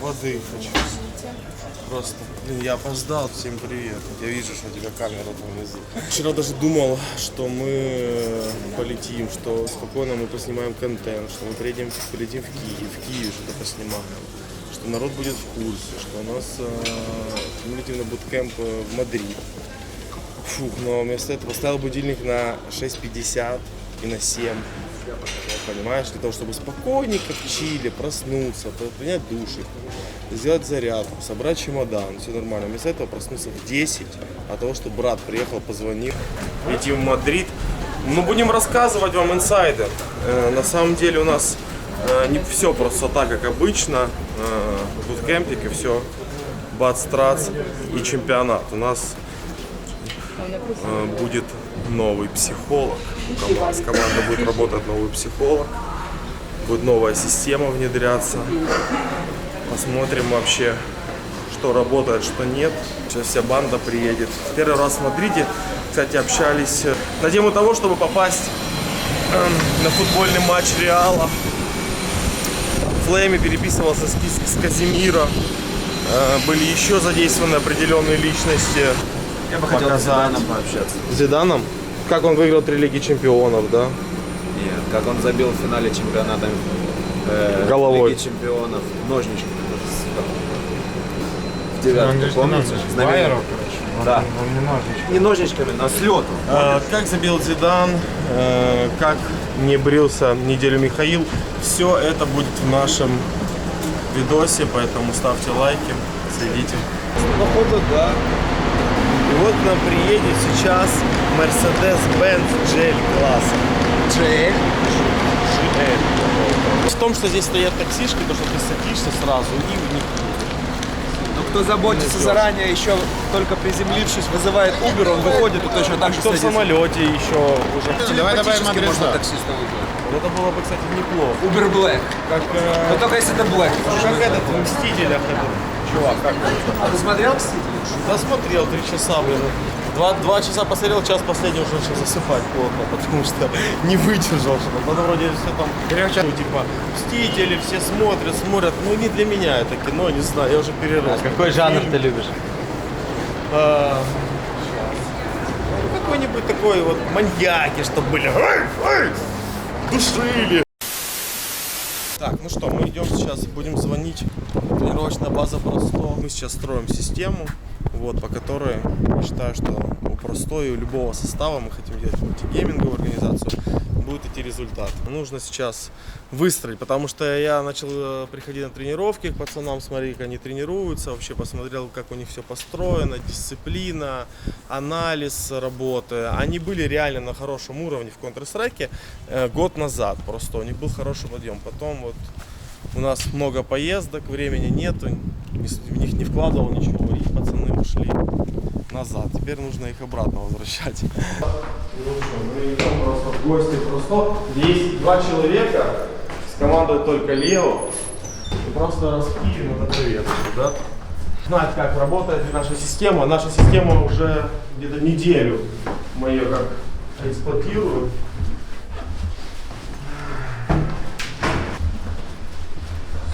Воды хочу. Просто, блин, я опоздал, всем привет. Я вижу, что у тебя камера там внизу. Вчера даже думал, что мы полетим, что спокойно мы поснимаем контент, что мы полетим в Киев что-то поснимаем, что народ будет в курсе, что у нас мы летим на буткемп в Мадрид. Фух, но вместо этого поставил будильник на 6:50 и на 7. Понимаешь, для того, чтобы спокойненько в чиле проснуться, принять душик, сделать зарядку, собрать чемодан, все нормально. Вместо этого проснулся в 10, от того, что брат приехал, позвонил. Летим в Мадрид. Мы будем рассказывать вам инсайды. На самом деле у нас не все просто так, как обычно. Буткемпик и все. Бац-трац и чемпионат. У нас будет новый психолог. С командой будет работать новый психолог. Будет новая система внедряться. Посмотрим вообще, что работает, что нет. Сейчас вся банда приедет. Первый раз в Мадриде, кстати, общались на тему того, чтобы попасть на футбольный матч Реала. Флейми переписывался с Казимиро. Были еще задействованы определенные личности. Я бы хотел с Зиданом пообщаться. С Зиданом? Как он выиграл 3 Лиги Чемпионов, да? Нет, как он забил в финале чемпионата головой. Лиги Чемпионов ножничками. В девятку, помните? Байеров, да. короче. Не ножничками, но с лету. Как забил Зидан, как не брился неделю Михаил, все это будет в нашем видосе, поэтому ставьте лайки, следите. Походу, да. И вот к нам приедет сейчас Mercedes-Benz GL класса. GL? В том, что здесь стоят таксишки, то что ты садишься сразу и в них. Но кто заботится заранее, еще только приземлившись, вызывает Uber, он выходит и точно так же Кто в садится. самолете еще уже. Давай добавим Фактически адрес. можно таксиста вызвать. Это было бы, кстати, неплохо. Uber Black. Как, Но только если это Black. как этот в Мстителях этот чувак. Как А ты смотрел «Мстители»? досмотрел 3 часа, блин. 2 часа посмотрел, час последний уже начал засыпать плотно, потому что не выдержал, что потом вроде все там, ну, типа, Мстители, все смотрят, ну не для меня это кино, не знаю, я уже перерос. Какой жанр ты любишь? Какой-нибудь такой вот маньяки, чтобы были, душили. Так, ну что, мы идем сейчас, будем звонить. Тренировочная база Просто. Мы сейчас строим систему, вот, по которой я считаю, что у Просто и у любого состава, мы хотим делать мультигейминговую организацию, будет идти результат. Нужно сейчас выстроить, потому что я начал приходить на тренировки к пацанам, смотреть, как они тренируются, вообще посмотрел, как у них все построено, дисциплина, анализ работы. Они были реально на хорошем уровне в Counter-Strike год назад, просто у них был хороший подъем. Потом вот у нас много поездок, времени нету, в них не вкладывал ничего, и пацаны ушли назад. Теперь нужно их обратно возвращать. Ну что, мы идем просто в гости Просто. Есть 2 человека, с командой только Лео. И просто распилим это привет, да? Знать, как работает наша система. Наша система уже где-то неделю мы ее как эксплуатируем.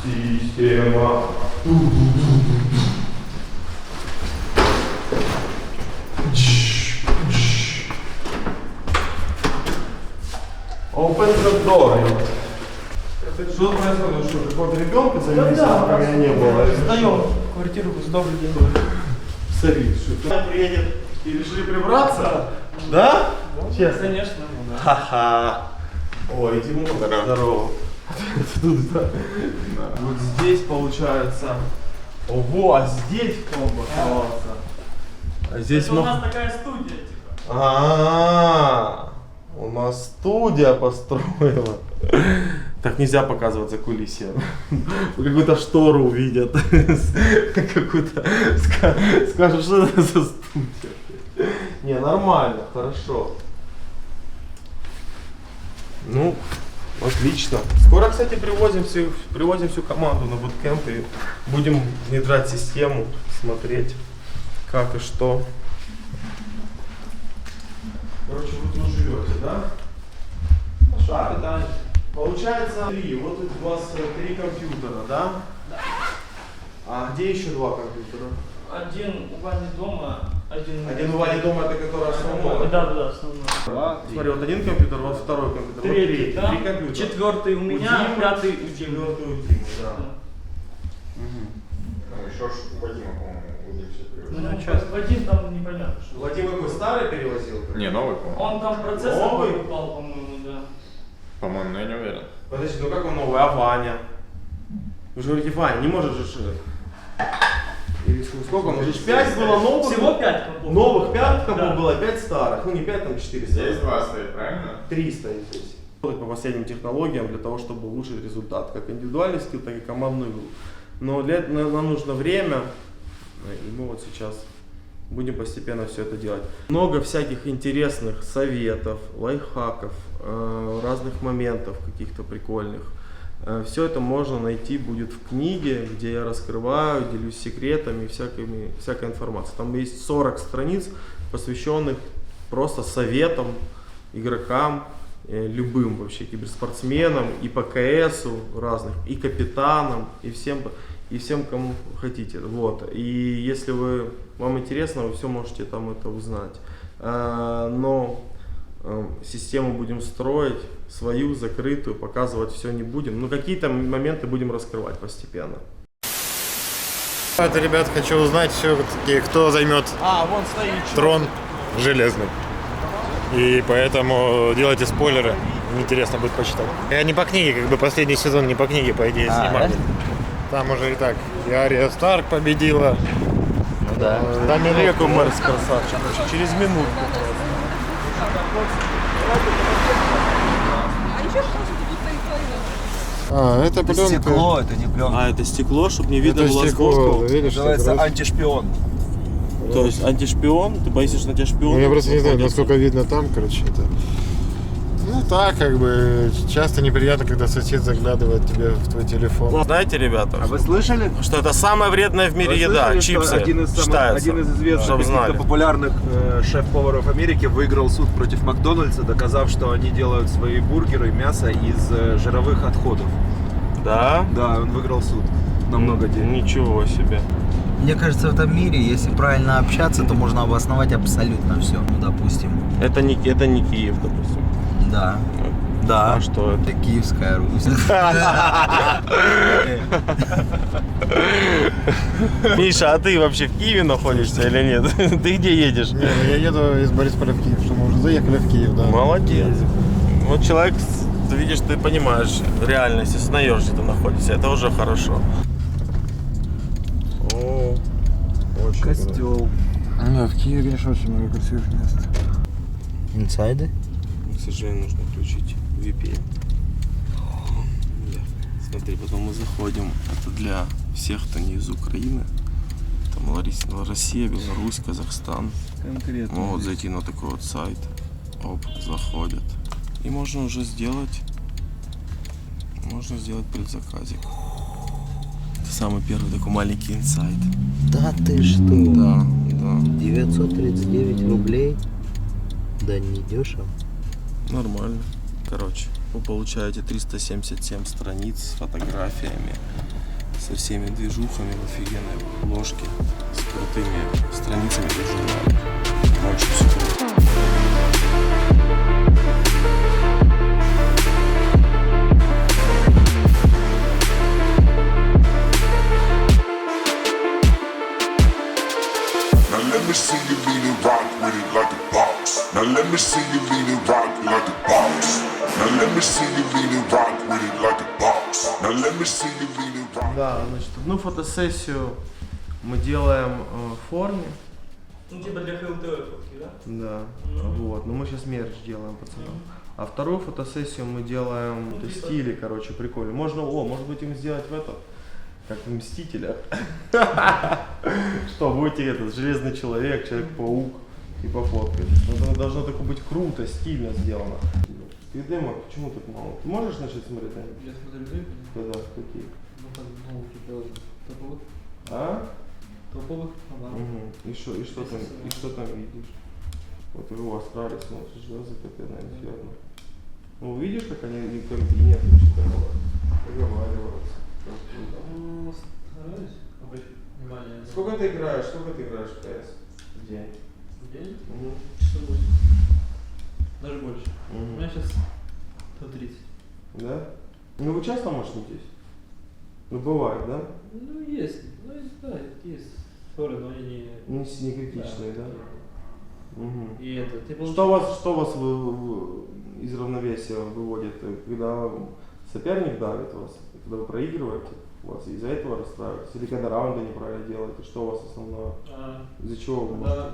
Система. Open the door. Что происходит? Что, какого-то ребенка завелись, пока меня не было? Сдаем квартиру с добрый день. Смотри, что приедет и решили прибраться? Да? Честно? Конечно. Ха-ха. Ой, Тимур, здорово. Тут, да. Вот здесь получается. Ого, а здесь кто бы оставался? А здесь У нас такая студия, типа. У нас студия построила. Так нельзя показывать за кулисье. Какую-то штору увидят. Какую-то скажут, что это за студия. Не, нормально, хорошо. Ну, отлично. Скоро, кстати, привозим всю команду на буткемп и будем внедрять систему, смотреть, как и что. Короче, вы тут живете, да? Получается 3. Вот тут у вас 3 компьютера, да? Да. А где еще два компьютера? Один у Вани дома, Один у Вани дома, это который основной. Да, основной. Смотри, вот один компьютер, вот второй компьютер. Третий, да? Три компьютера. Четвертый у меня, Димы, пятый у Димы. Четвертый у Димы, да. Ну, еще ж у Вадима, по-моему, у них все привезли. Ну, сейчас Вадим там непонятно, что. Вадим какой старый перевозил? Не, новый, по-моему. Он там процессор Новый? покупал, по-моему, да. По-моему, но я не уверен. Подожди, ну как он новый? А Ваня? Вы же говорите, Ваня, не может же... Или сколько? Может, 5 было новых? Всего 5 компов. Новых 5 компов Да. было, 5 старых. Ну не 5, там 4 старых. Здесь два стоит, правильно? 3 стоит здесь. По последним технологиям для того, чтобы улучшить результат, как индивидуальный скилл, так и командную игру. Но для этого нам нужно время, и мы вот сейчас будем постепенно все это делать. Много всяких интересных советов, лайфхаков, разных моментов каких-то прикольных. Все это можно найти будет в книге, где я раскрываю, делюсь секретами, всякой информацией. Там есть 40 страниц, посвященных просто советам игрокам, любым вообще киберспортсменам, и по КСу разных, и капитанам, и всем, кому хотите. Вот. И если вам интересно, вы все можете там это узнать. Но систему будем строить свою, закрытую, показывать все не будем. Но какие-то моменты будем раскрывать постепенно. Это, ребят, хочу узнать все-таки, кто займет Вон стоит. трон железный. И поэтому делайте спойлеры. Интересно будет почитать. Я не по книге, как бы последний сезон не по книге, по идее, снимали. Там уже и так. И Ария Старк победила. Ну да. Там Реку Мэрс красавчик. Через минуту. это пленка. Стекло, это не пленка. Это стекло, чтобы не видно Это было стекло, видишь, Называется как раз. антишпион. То есть антишпион? Ты боишься, что на тебя шпион? Ну, я просто не знаю, находится? насколько видно там, короче, это. Ну так, как бы, часто неприятно, когда сосед заглядывает тебе в твой телефон. Знаете, ребята, А вы слышали? что это самая вредная в мире Вы еда, слышали, чипсы, что один из считается, известных чтобы каких-то знали. популярных шеф-поваров Америки выиграл суд против Макдональдса, доказав, что они делают свои бургеры, мясо из жировых отходов. Да? Да, он выиграл суд на много денег. Ничего себе. Мне кажется, в этом мире, если правильно общаться, то можно обосновать абсолютно все. Ну, допустим. Это не Киев, допустим. Да. Да. А что это? Это Киевская Русь. Миша, а ты вообще в Киеве находишься или нет? Ты где едешь? Не, ну я еду из Борисполя в Киев, что мы уже заехали в Киев, да. Молодец. Вот человек, ты видишь, ты понимаешь реальность, и знаешь, где ты находишься. Это уже хорошо. О, очень Костел. Да, в Киеве, конечно, очень много красивых мест. Инсайды? К сожалению, нужно включить VPN. Да. Смотри, потом мы заходим. Это для всех, кто не из Украины. Там Россия, Беларусь, Казахстан. Конкретно. Вот зайти на такой вот сайт. Оп, заходят. И можно уже сделать. Можно сделать предзаказик. Это самый первый такой маленький инсайт. Да ты что? Да, да. 939 рублей? Да не дешево. Нормально. Короче, вы получаете 377 страниц с фотографиями, со всеми движухами в офигенной обложке, с крутыми страницами для журнала. Очень все круто. Now let me see you lean and rock with it like a boss. Now let me see you lean and rock like a boss. Now let me see you lean and rock with it like a boss. Now let me see you lean and rock. Да, значит, одну фотосессию мы делаем в форме. Ну, типа для ХЛТВ фотки, да? Да, вот, но мы сейчас мерч делаем, пацанам. А вторую фотосессию мы делаем в стиле, короче, прикольно. Можно, может быть, им сделать в этом, как в Мстителях. Что, будете этот Железный Человек, Человек-паук и пофоткать. Это должно такое быть круто, стильно сделано. Ты, Дэмок, почему так мало? Ты можешь начать смотреть, Дэмок? Я смотрю рыбу. Да, какие? Ну, как, ну, типа, топовых. А? Топовых, ага. И что там видишь? Вот вы в Австралии смотришь, да, Закопенное Инферно. Ну, видишь, как они не комбинируют, разговариваются. Ну, стараюсь обращать Сколько ты играешь в PS в день? В день? Мгм. Часов 8. Даже больше. У Мгм. меня сейчас 130. Да? Ну вы часто мошнитесь? Ну бывает, да? Ну, есть. Ну, да, есть ссоры, но они не... Не критичные, да? Мгм. И это, ты получаешь... Что вас из равновесия выводит, когда соперник давит вас, когда вы проигрываете, у вас из-за этого расстраиваетесь, или когда раунды неправильно делаете, что у вас основное, из-за чего вы можете?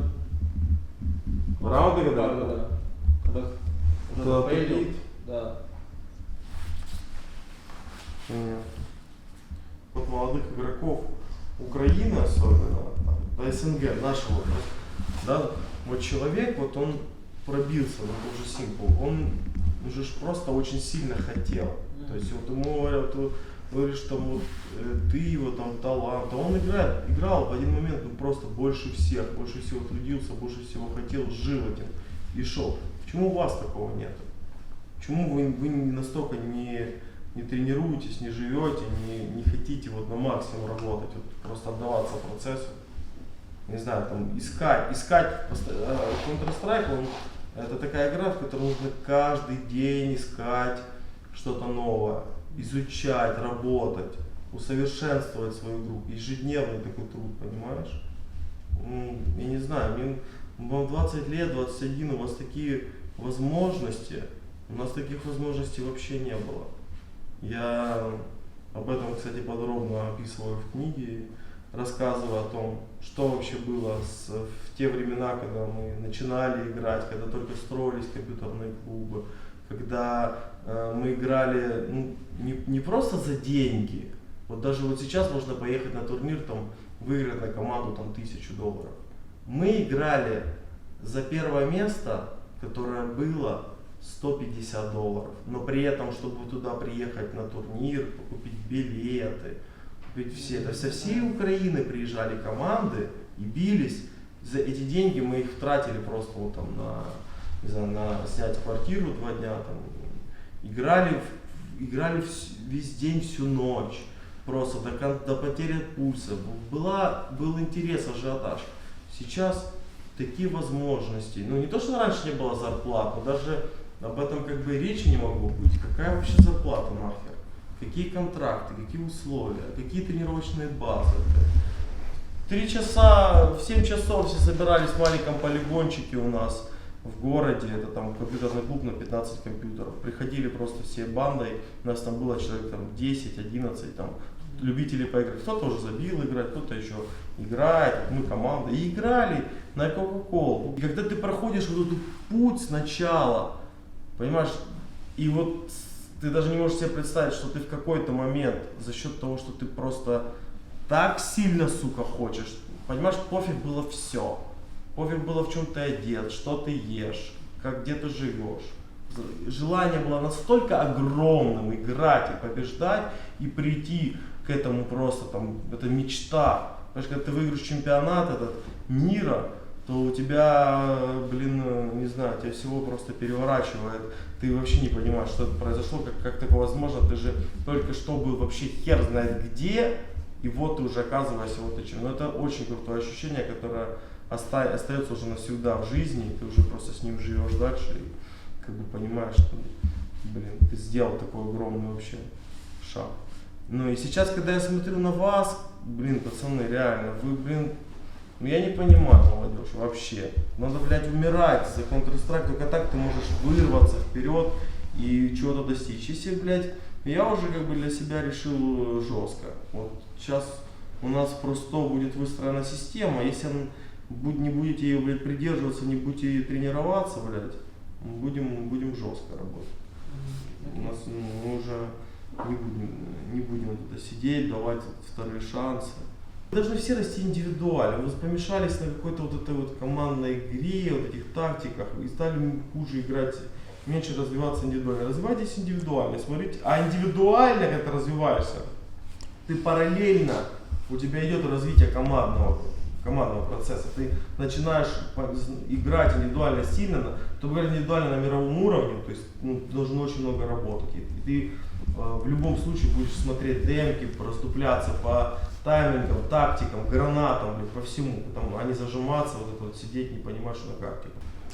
Раунды когда? Да. Когда поедем, тупит? да. Понятно. Вот молодых игроков Украины особенно, там, да, СНГ, нашего, да, вот человек, вот он пробился на тот же Simple, он уже ж просто очень сильно хотел. То есть вот ему говорят, вот, говоришь, что вот ты его там талант, а он играл в один момент, ну просто больше всех, больше всего трудился, больше всего хотел, жил этим и шел. Почему у вас такого нет? Почему вы настолько не тренируетесь, не живете, не хотите вот на максимум работать, вот просто отдаваться процессу? Не знаю, там искать. Counter-Strike, это такая игра, в которой нужно каждый день искать что-то новое, изучать, работать, усовершенствовать свою игру. Ежедневный такой труд, понимаешь? Я не знаю, вам 20 лет, 21, у вас такие возможности, у нас таких возможностей вообще не было. Я об этом, кстати, подробно описываю в книге, рассказываю о том, что вообще было в те времена, когда мы начинали играть, когда только строились компьютерные клубы, когда мы играли не просто за деньги. Вот даже вот сейчас можно поехать на турнир, там, выиграть на команду там, $1000. Мы играли за первое место, которое было $150, но при этом, чтобы туда приехать на турнир, купить билеты, купить все, это со всей Украины приезжали команды и бились. За эти деньги мы их тратили просто вот там не знаю, на снять квартиру 2 дня, там, играли весь день, всю ночь, просто до потери пульса. Был интерес, ажиотаж. Сейчас такие возможности, не то, что раньше не было зарплат, но даже об этом как бы речи не могло быть. Какая вообще зарплата нахер? Какие контракты, какие условия, какие тренировочные базы? 3 часа, в 7 часов все собирались в маленьком полигончике у нас в городе, это там компьютерный клуб на 15 компьютеров. Приходили просто всей бандой, у нас там было человек там 10-11, там любителей поиграть. Кто-то уже забил играть, кто-то еще играет, мы команда. И играли на Coca-Cola. И когда ты проходишь вот этот путь сначала, понимаешь, и вот ты даже не можешь себе представить, что ты в какой-то момент за счет того, что ты просто так сильно, сука, хочешь, понимаешь, пофиг было все. Пофиг было, в чем ты одет, что ты ешь, где ты живешь. Желание было настолько огромным играть и побеждать, и прийти к этому просто, там, это мечта. Понимаешь, когда ты выиграешь чемпионат этот мира, то у тебя, не знаю, тебя всего просто переворачивает. Ты вообще не понимаешь, что это произошло, как такое возможно. Ты же только что был вообще хер знает где, и вот ты уже оказываешься вот этим. Но это очень крутое ощущение, которое остается уже навсегда в жизни, и ты уже просто с ним живешь дальше и как бы понимаешь, что, ты сделал такой огромный вообще шаг. Ну и сейчас, когда я смотрю на вас, пацаны, реально, вы, я не понимаю, молодежь, вообще. Надо, умирать за Counter-Strike, только так ты можешь вырваться вперед и чего-то достичь. Если, я уже для себя решил жестко. Вот сейчас у нас просто будет выстроена система, если не будете ее, придерживаться, не будете тренироваться, будем жестко работать. У нас мы уже не будем туда сидеть, давать вторые шансы. Вы должны все расти индивидуально. Вы помешались на какой-то вот этой вот командной игре, вот этих тактиках, и стали хуже играть, меньше развиваться индивидуально. Развивайтесь индивидуально, смотрите. А индивидуально, как ты развиваешься, ты параллельно, у тебя идет развитие командного процесса. Ты начинаешь играть индивидуально сильно, индивидуально на мировом уровне, то есть ты должен очень много работать. И ты в любом случае будешь смотреть демки, проступляться по таймингам, тактикам, гранатам, блядь, по всему. Там они зажиматься, вот это вот сидеть, не понимать, что на карте.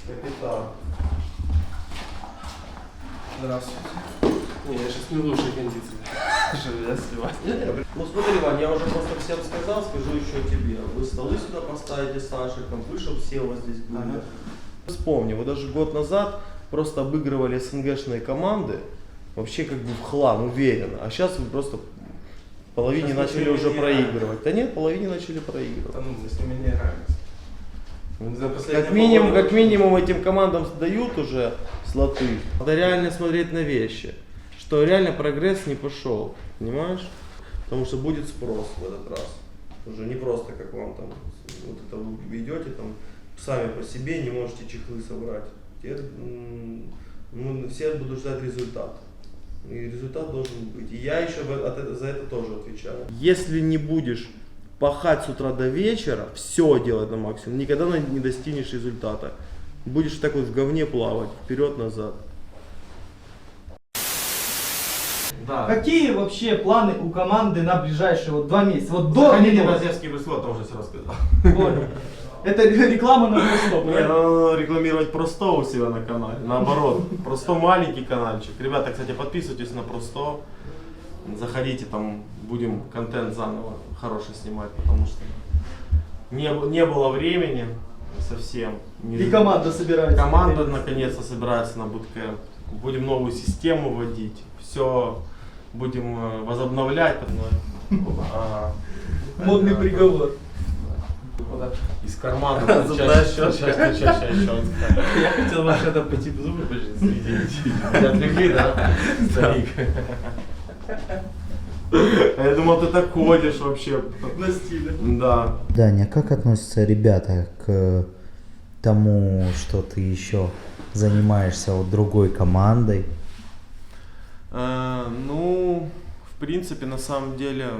Капитан. Здравствуйте. Не, я сейчас не в лучшей кондиции. Что меня сливать? Ну смотри, Вань, я уже просто всем сказал, скажу еще тебе. Вы столы сюда поставите с нашей компы, чтобы села здесь были. Вспомни, вы даже год назад просто обыгрывали СНГшные команды, вообще как бы в хлам, уверенно. А сейчас вы просто в половине Сейчас начали мы уже не проигрывать. Да нет, в половине начали проигрывать. Да ну, мы с ними не играемся. За последние Как минимум этим командам дают уже слоты. Надо реально смотреть на вещи, что реально прогресс не пошел, понимаешь? Потому что будет спрос в этот раз. Уже не просто как вам там, вот это вы идете там сами по себе, не можете чехлы собрать. Теперь, все будут ждать результат. И результат должен быть. И я еще за это тоже отвечаю. Если не будешь пахать с утра до вечера, все делать на максимум, никогда не достигнешь результата. Будешь так вот в говне плавать, вперед-назад. Да. Какие вообще планы у команды на ближайшие вот 2 месяца? Вот до Бразильский бресло, тоже все рассказал. Понял. Это реклама на Просто, Не, надо рекламировать Просто у себя на канале. Наоборот, Просто маленький каналчик. Ребята, кстати, подписывайтесь на Просто. Заходите, там будем контент заново хороший снимать, потому что не было времени совсем. И команда собирается. Команда наконец-то собирается на буткэмп. Будем новую систему вводить. Все будем возобновлять. Модный приговор. Из кармана. Сейчас. Я хотел вообще-то пойти зубы почистить. Тебя отвлекли, да? Старик. Я думал, ты так ходишь вообще. На стиле. Да. Даня, как относятся ребята к тому, что ты еще занимаешься вот другой командой? Ну, в принципе, на самом деле,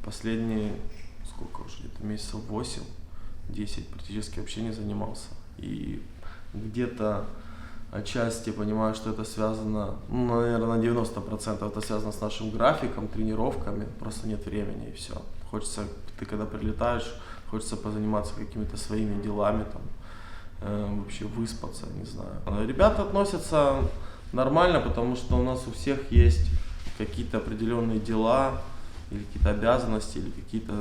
последние, сколько уже, где-то месяцев 8-10 практически вообще не занимался. И где-то отчасти понимаю, что это связано, ну, наверное, на 90% это связано с нашим графиком, тренировками, просто нет времени и все. Хочется, ты когда прилетаешь, хочется позаниматься какими-то своими делами, там, вообще выспаться, не знаю. Ребята относятся нормально, потому что у нас у всех есть какие-то определенные дела, или какие-то обязанности, или какие-то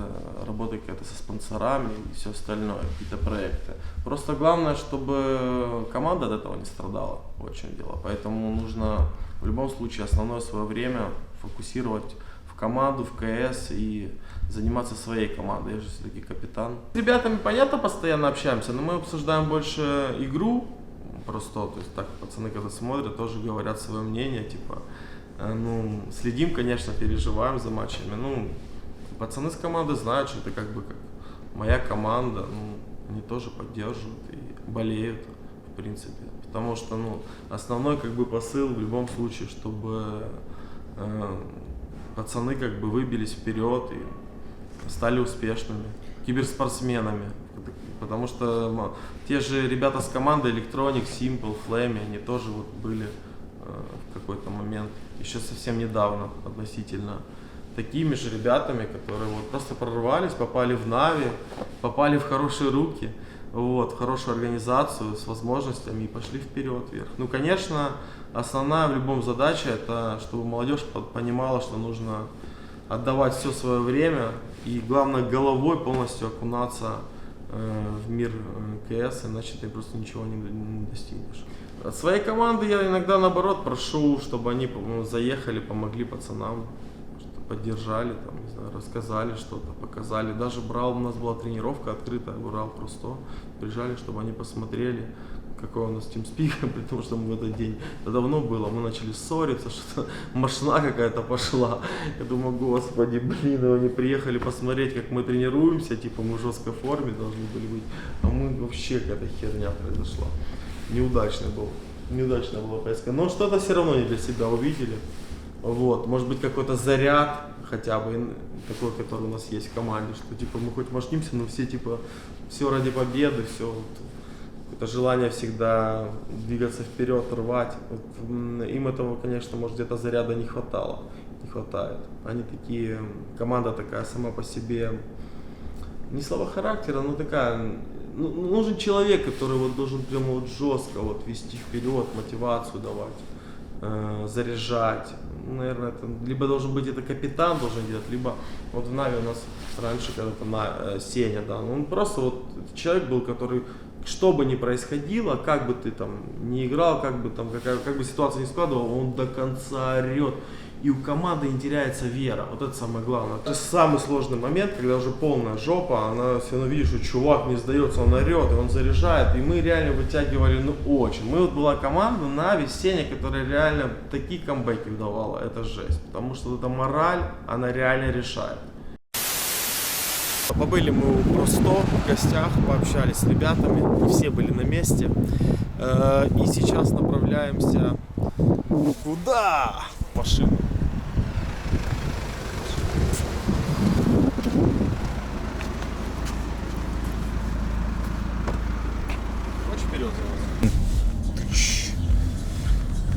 работы какие-то со спонсорами и все остальное, какие-то проекты. Просто главное, чтобы команда от этого не страдала, вот в чем дело. Поэтому нужно в любом случае основное свое время фокусировать в команду, в КС и заниматься своей командой. Я же все-таки капитан. С ребятами, понятно, постоянно общаемся, но мы обсуждаем больше игру просто. То есть так пацаны, когда смотрят, тоже говорят свое мнение, типа, ну, следим, конечно, переживаем за матчами. Ну, пацаны с команды знают, что это как бы как моя команда. Ну, они тоже поддерживают и болеют, в принципе. Потому что, ну, основной как бы посыл в любом случае, чтобы пацаны как бы выбились вперед и стали успешными киберспортсменами. Потому что те же ребята с команды Electronic, Simple, Flame, они тоже вот были в какой-то момент, еще совсем недавно относительно, такими же ребятами, которые вот просто прорвались, попали в Нави, попали в хорошие руки, вот, в хорошую организацию с возможностями и пошли вперед, вверх. Ну, конечно, основная в любом задача это, чтобы молодежь понимала, что нужно отдавать все свое время и, главное, головой полностью окунаться в мир КС, иначе ты просто ничего не достигнешь. От своей команды я иногда наоборот прошу, чтобы они заехали, помогли пацанам, поддержали, там, не знаю, рассказали что-то, показали. Даже брал, у нас была тренировка открытая, брал просто, приезжали, чтобы они посмотрели, какой у нас TeamSpeak, потому что мы в этот день, это давно было, мы начали ссориться, что-то машина какая-то пошла. Я думаю, господи, блин, они приехали посмотреть, как мы тренируемся, типа мы в жесткой форме должны были быть, а мы вообще какая-то херня произошла. Неудачная была поездка, но что-то все равно не для себя увидели. Вот, может быть какой-то заряд, хотя бы такой, который у нас есть в команде, что типа мы хоть мошнимся, но все типа, все ради победы, все. Это желание всегда двигаться вперед, рвать. Вот, им этого, конечно, может где-то заряда не хватало. не хватает. Они такие, команда такая сама по себе, не слабого характера, но такая, нужен человек, который вот должен прямо вот жестко вот вести вперед, мотивацию давать, заряжать. Наверное, это либо должен быть это капитан должен делать, либо вот в Нави у нас раньше когда-то Сеня, да, он просто вот человек был, который, что бы ни происходило, как бы ты там не играл, как бы там как бы ситуация не складывала, он до конца орет. И у команды не теряется вера. Вот это самое главное. Это самый сложный момент, когда уже полная жопа, она все равно видит, что чувак не сдается, он орет, и он заряжает. И мы реально вытягивали, очень. Мы вот была команда Нави, Сеня, которая реально такие камбэки выдавала. Это жесть. Потому что эта мораль, она реально решает. Побыли мы у Просто в гостях, пообщались с ребятами, все были на месте. И сейчас направляемся куда? В машину. Хочешь вперед за вас?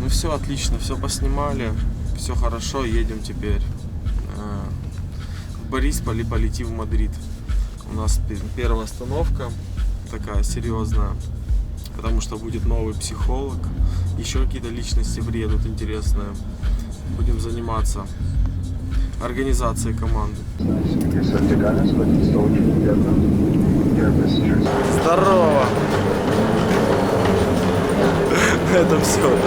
Ну все отлично, все поснимали, все хорошо, едем теперь в Борисполь и полетим в Мадрид. У нас первая остановка, такая серьезная, потому что будет новый психолог, еще какие-то личности приедут интересные. Будем заниматься организацией команды. Здорово! Это все,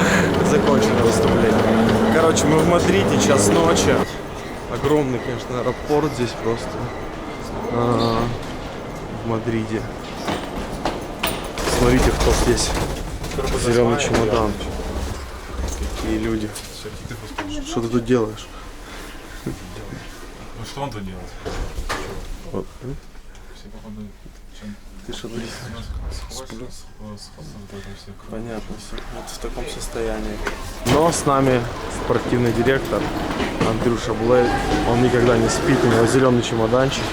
закончено выступление. Короче, мы в Мадриде, час ночи. Огромный, конечно, аэропорт здесь просто. В Мадриде. Смотрите, кто здесь. Зеленый чемодан. Какие люди. Что ты тут делаешь? Ну что он тут делает? Вот. Все походу... Ты что тут? Понятно, все. Вот в таком состоянии. Но с нами спортивный директор Андрюша Блейд. Он никогда не спит, у него зеленый чемоданчик.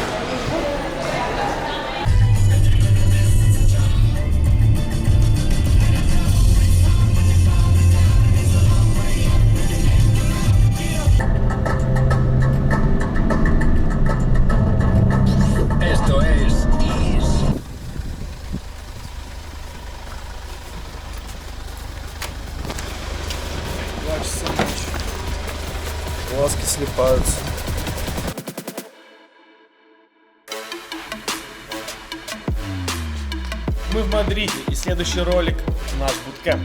Глазки слипаются. Мы в Мадриде, и следующий ролик у нас буткэмп.